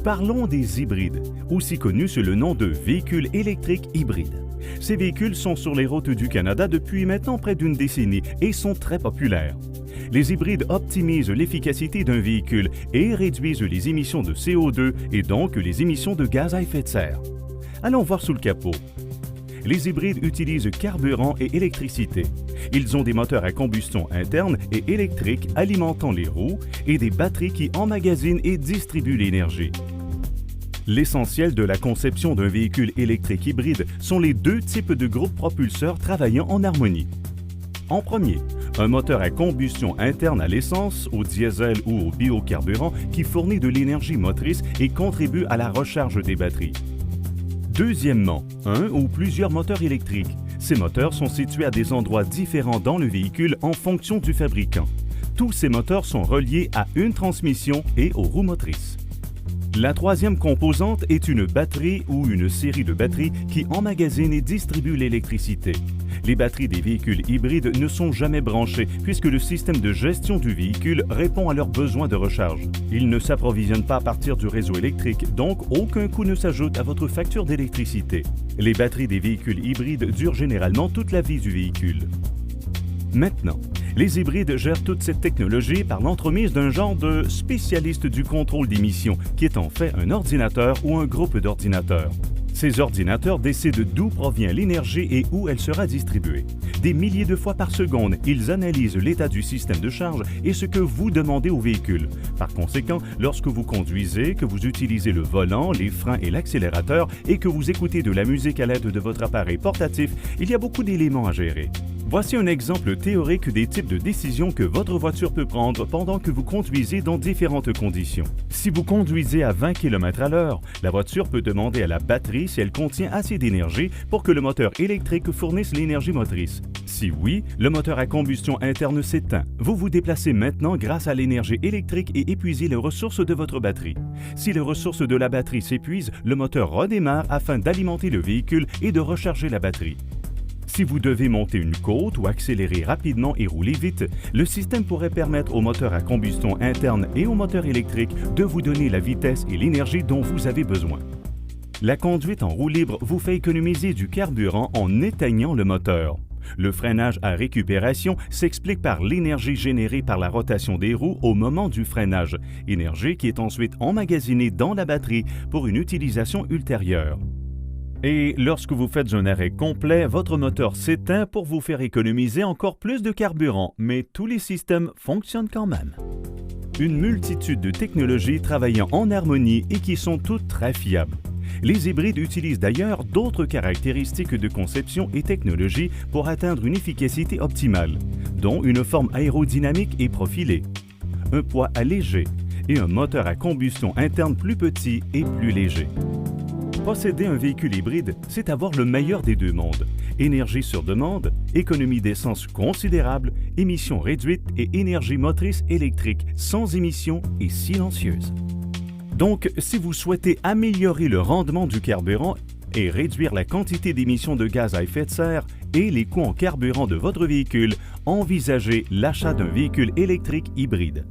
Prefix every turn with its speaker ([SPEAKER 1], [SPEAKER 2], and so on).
[SPEAKER 1] Parlons des hybrides, aussi connus sous le nom de véhicules électriques hybrides. Ces véhicules sont sur les routes du Canada depuis maintenant près d'une décennie et sont très populaires. Les hybrides optimisent l'efficacité d'un véhicule et réduisent les émissions de CO2 et donc les émissions de gaz à effet de serre. Allons voir sous le capot. Les hybrides utilisent carburant et électricité. Ils ont des moteurs à combustion interne et électrique alimentant les roues et des batteries qui emmagasinent et distribuent l'énergie. L'essentiel de la conception d'un véhicule électrique hybride sont les deux types de groupes propulseurs travaillant en harmonie. En premier, un moteur à combustion interne à l'essence, au diesel ou au biocarburant qui fournit de l'énergie motrice et contribue à la recharge des batteries. Deuxièmement, un ou plusieurs moteurs électriques. Ces moteurs sont situés à des endroits différents dans le véhicule en fonction du fabricant. Tous ces moteurs sont reliés à une transmission et aux roues motrices. La troisième composante est une batterie ou une série de batteries qui emmagasinent et distribuent l'électricité. Les batteries des véhicules hybrides ne sont jamais branchées puisque le système de gestion du véhicule répond à leurs besoins de recharge. Ils ne s'approvisionnent pas à partir du réseau électrique, donc aucun coût ne s'ajoute à votre facture d'électricité. Les batteries des véhicules hybrides durent généralement toute la vie du véhicule. Maintenant, les hybrides gèrent toute cette technologie par l'entremise d'un genre de spécialiste du contrôle d'émissions, qui est en fait un ordinateur ou un groupe d'ordinateurs. Ces ordinateurs décident d'où provient l'énergie et où elle sera distribuée. Des milliers de fois par seconde, ils analysent l'état du système de charge et ce que vous demandez au véhicule. Par conséquent, lorsque vous conduisez, que vous utilisez le volant, les freins et l'accélérateur et que vous écoutez de la musique à l'aide de votre appareil portatif, il y a beaucoup d'éléments à gérer. Voici un exemple théorique des types de décisions que votre voiture peut prendre pendant que vous conduisez dans différentes conditions. Si vous conduisez à 20 km/h, la voiture peut demander à la batterie si elle contient assez d'énergie pour que le moteur électrique fournisse l'énergie motrice. Si oui, le moteur à combustion interne s'éteint. Vous vous déplacez maintenant grâce à l'énergie électrique et épuisez les ressources de votre batterie. Si les ressources de la batterie s'épuisent, le moteur redémarre afin d'alimenter le véhicule et de recharger la batterie. Si vous devez monter une côte ou accélérer rapidement et rouler vite, le système pourrait permettre au moteur à combustion interne et au moteur électrique de vous donner la vitesse et l'énergie dont vous avez besoin. La conduite en roue libre vous fait économiser du carburant en éteignant le moteur. Le freinage à récupération s'explique par l'énergie générée par la rotation des roues au moment du freinage, énergie qui est ensuite emmagasinée dans la batterie pour une utilisation ultérieure. Et lorsque vous faites un arrêt complet, votre moteur s'éteint pour vous faire économiser encore plus de carburant, mais tous les systèmes fonctionnent quand même. Une multitude de technologies travaillant en harmonie et qui sont toutes très fiables. Les hybrides utilisent d'ailleurs d'autres caractéristiques de conception et technologie pour atteindre une efficacité optimale, dont une forme aérodynamique et profilée, un poids allégé et un moteur à combustion interne plus petit et plus léger. Posséder un véhicule hybride, c'est avoir le meilleur des deux mondes. Énergie sur demande, économie d'essence considérable, émissions réduites et énergie motrice électrique sans émissions et silencieuse. Donc, si vous souhaitez améliorer le rendement du carburant et réduire la quantité d'émissions de gaz à effet de serre et les coûts en carburant de votre véhicule, envisagez l'achat d'un véhicule électrique hybride.